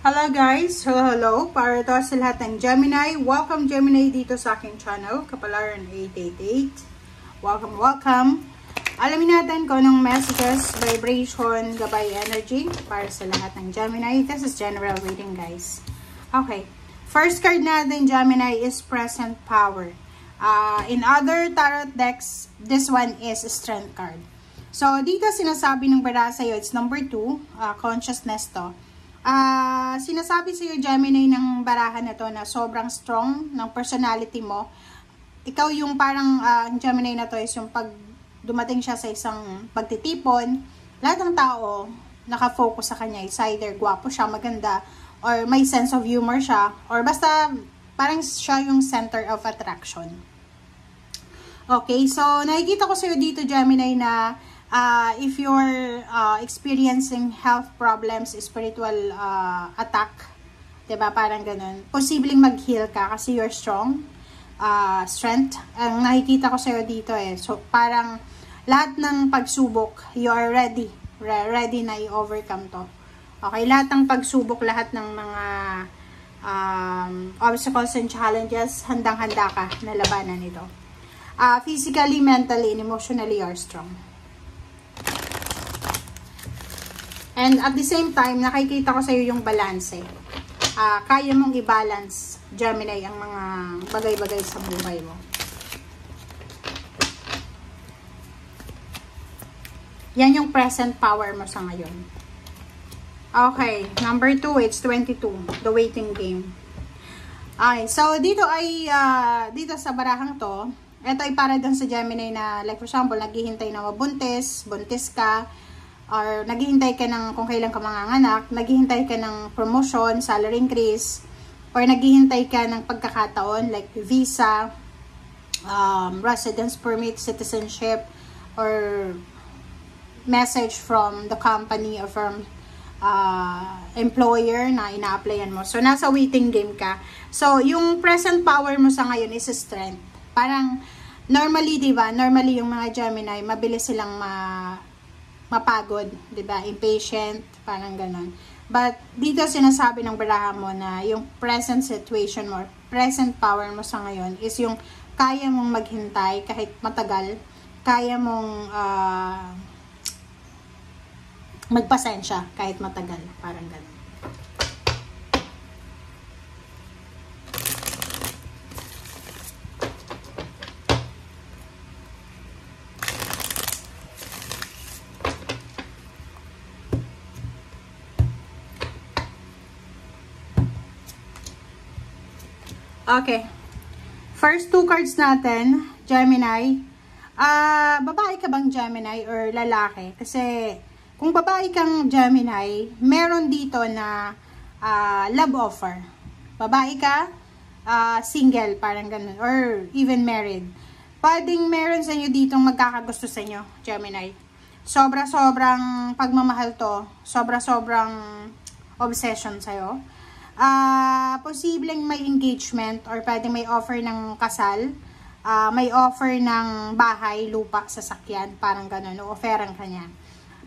Hello guys! Hello! Para to sa lahat ng Gemini. Welcome Gemini dito sa aking channel, Kapalaran 888. Welcome! Alamin natin kung anong messages, vibration, gabay energy para sa lahat ng Gemini. This is general reading guys. Okay. First card natin Gemini is Present Power. In other tarot decks, this one is Strength card. So, dito sinasabi ng bara sa'yo, it's number 2, consciousness to. Sinasabi sa iyo Gemini ng barahan na to na sobrang strong ng personality mo. Ikaw yung parang Gemini na to is yung pag dumating siya sa isang pagtitipon, lahat ng tao nakafocus sa kanya. It's either gwapo siya, maganda, or may sense of humor siya, or basta parang siya yung center of attraction. Okay, so nakikita ko sa iyo dito Gemini na if you're experiencing health problems, spiritual attack, diba, parang ganun, posibleng mag-heal ka kasi you're strong, strength, ang nakikita ko sa'yo dito so parang lahat ng pagsubok, you are ready na i-overcome to. Okay, lahat ng pagsubok, lahat ng mga obstacles and challenges, handang-handa ka na labanan ito. Physically, mentally, and emotionally, you're strong. And at the same time, nakikita ko sa iyo yung balance. Kaya mong i-balance, Gemini, ang mga bagay-bagay sa buhay mo. Yan yung present power mo sa ngayon. Okay, number 2, it's 22, the waiting game. Okay, so dito ay, dito sa barahang to, ito ay para dun sa Gemini na, like for example, naghihintay na mabuntis, buntis ka, or naghihintay ka ng kung kailan ka manganganak, naghihintay ka ng promotion, salary increase, or naghihintay ka ng pagkakataon like visa, residence permit, citizenship, or message from the company or from employer na ina-applyan mo. So, nasa waiting game ka. So, yung present power mo sa ngayon is strength. Parang, normally, diba? Normally, yung mga Gemini, mabilis silang mapagod, 'di ba? Impatient, parang ganun. But dito sinasabi ng barahan mo na yung present situation mo, present power mo sa ngayon is yung kaya mong maghintay kahit matagal, kaya mong magpasensya kahit matagal, parang ganun. Okay. First two cards natin, Gemini. Babae ka bang Gemini or lalaki? Kasi kung babae kang Gemini, meron dito na love offer. Babae ka, single, parang ganun, or even married. Pwedeng meron sa inyo ditong magkakagusto sa inyo, Gemini. Sobra-sobrang pagmamahal to, sobra-sobrang obsession sa'yo. Posibleng may engagement or pwedeng may offer ng kasal, may offer ng bahay, lupa, sasakyan, parang gano'n, o-offeran ka niya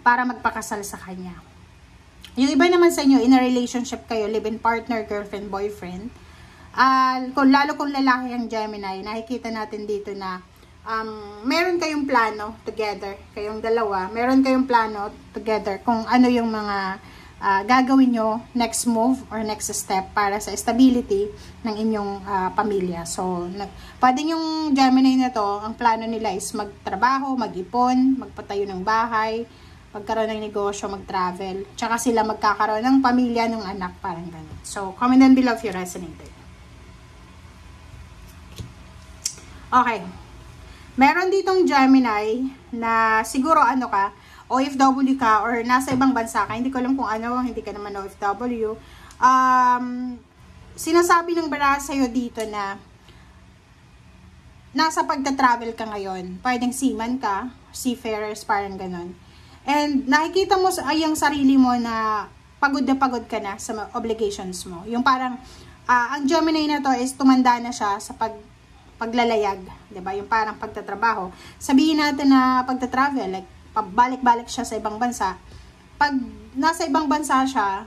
para magpakasal sa kanya. Yung iba naman sa inyo, in a relationship kayo, live-in partner, girlfriend, boyfriend, lalo kung lalaki ang Gemini, nakikita natin dito na meron kayong plano together, kayong dalawa, meron kayong plano together kung ano yung mga gagawin nyo next move or next step para sa stability ng inyong pamilya. So, pwedeng yung Gemini na to, ang plano nila is magtrabaho, mag-ipon, magpatayo ng bahay, magkaroon ng negosyo, mag-travel. Tsaka sila magkakaroon ng pamilya, ng anak, parang ganun. So, comment down below if you resonated. Okay. Meron ditong Gemini na siguro ano ka, OFW ka or nasa ibang bansa ka, hindi ko alam kung ano, hindi ka naman OFW. Sinasabi ng bara sa'yo dito na nasa pagta-travel ka ngayon. Pwedeng seaman ka, seafarers, parang ganon. And nakikita mo ang sarili mo na pagod ka na sa obligations mo. Yung parang, ang Gemini na to is tumanda na siya sa paglalayag. Diba? Yung parang pagtatrabaho. Sabihin natin na pagta-travel, like, pabalik-balik siya sa ibang bansa. Pag nasa ibang bansa siya,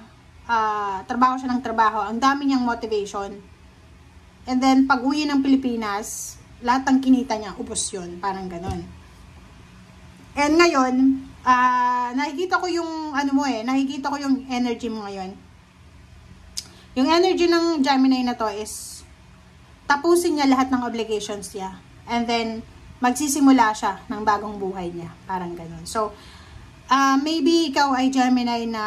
trabaho siya ng trabaho. Ang dami niyang motivation. And then, pag uwi ng Pilipinas, lahat ng kinita niya, ubos yun. Parang ganon. And ngayon, nakikita ko yung, nakikita ko yung energy mo ngayon. Yung energy ng Gemini na to is, tapusin niya lahat ng obligations niya. And then, magsisimula siya ng bagong buhay niya. Parang ganon. So, maybe ikaw ay Gemini na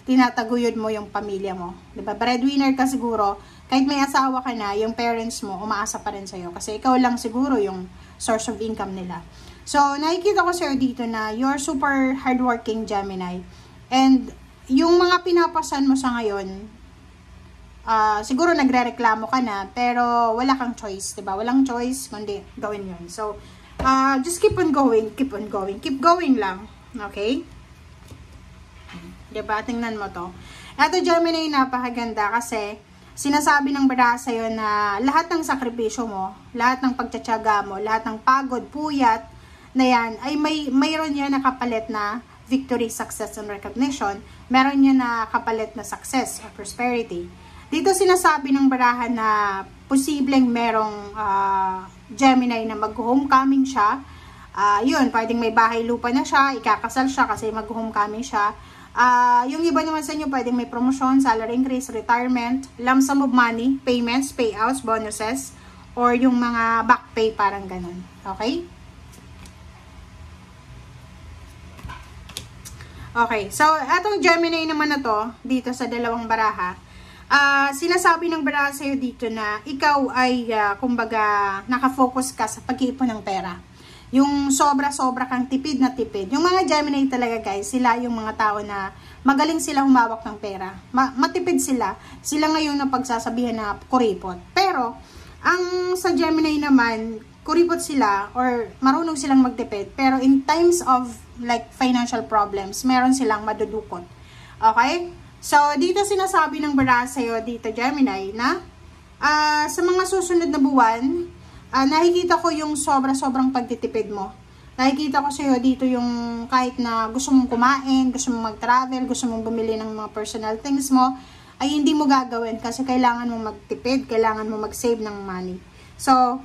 tinataguyod mo yung pamilya mo. Diba? Breadwinner ka siguro. Kahit may asawa ka na, yung parents mo, umaasa pa rin sa'yo. Kasi ikaw lang siguro yung source of income nila. So, nakikita ko sa'yo dito na you're super hardworking Gemini. And, yung mga pinapasan mo sa ngayon, siguro nagre-reklamo ka na, pero wala kang choice, diba? Walang choice, kundi gawin yun. So, just keep on going, keep on going. Keep going lang, okay? Diba? Tingnan mo to. Ito, Gemini, napakaganda kasi sinasabi ng baraha sa'yo na lahat ng sakripisyo mo, lahat ng pagtsatsaga mo, lahat ng pagod, puyat, na yan, ay mayroon yan na kapalit na victory, success, and recognition. Meron yan na kapalit na success or prosperity. Dito sinasabi ng baraha na posibleng merong Gemini na mag-homecoming siya. Yun, pwedeng may bahay lupa na siya, ikakasal siya kasi mag-homecoming siya. Yung iba naman sa inyo, pwedeng may promotion, salary increase, retirement, lump sum of money, payments, payouts, bonuses, or yung mga back pay, parang ganun. Okay? Okay, so etong Gemini naman na to, dito sa dalawang baraha, sinasabi ng baraha sa'yo dito na ikaw ay, kumbaga, nakafocus ka sa pag-iipon ng pera. Yung sobra-sobra kang tipid na tipid. Yung mga Gemini talaga guys, sila yung mga tao na magaling sila humawak ng pera. Matipid sila. Sila ngayon na pagsasabihan na kuripot. Pero, ang sa Gemini naman, kuripot sila or marunong silang magtipid. Pero in times of like financial problems, meron silang madudukot. Okay? So, dito sinasabi ng baraha sa'yo dito Gemini na sa mga susunod na buwan, nakikita ko yung sobrang pagtitipid mo. Nakikita ko sa'yo dito yung kahit na gusto mong kumain, gusto mong mag-travel, gusto mong bumili ng mga personal things mo, ay hindi mo gagawin kasi kailangan mo magtipid, kailangan mo mag-save ng money. So,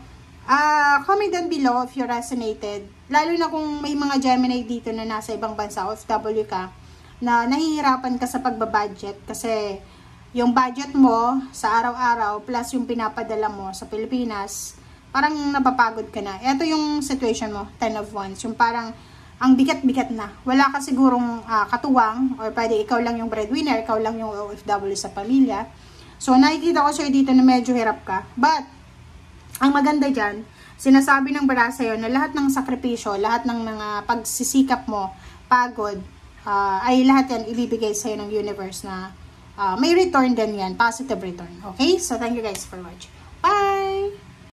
comment down below if you resonated. Lalo na kung may mga Gemini dito na nasa ibang bansa, OFW ka, na nahihirapan ka sa pagbabudget kasi yung budget mo sa araw-araw plus yung pinapadala mo sa Pilipinas, parang napapagod ka na. Ito yung situation mo, 10 of Wands. Yung parang, ang bigat-bigat na. Wala ka sigurong katuwang, or pwede ikaw lang yung breadwinner, ikaw lang yung OFW sa pamilya. So, nakikita ko sa'yo dito na medyo hirap ka. But, ang maganda dyan, sinasabi ng baraha sa'yo na lahat ng sakripisyo, lahat ng mga pagsisikap mo, pagod, ay lahat yan ibibigay sa'yo ng universe na may return din yan, positive return. Okay? So, thank you guys for watching.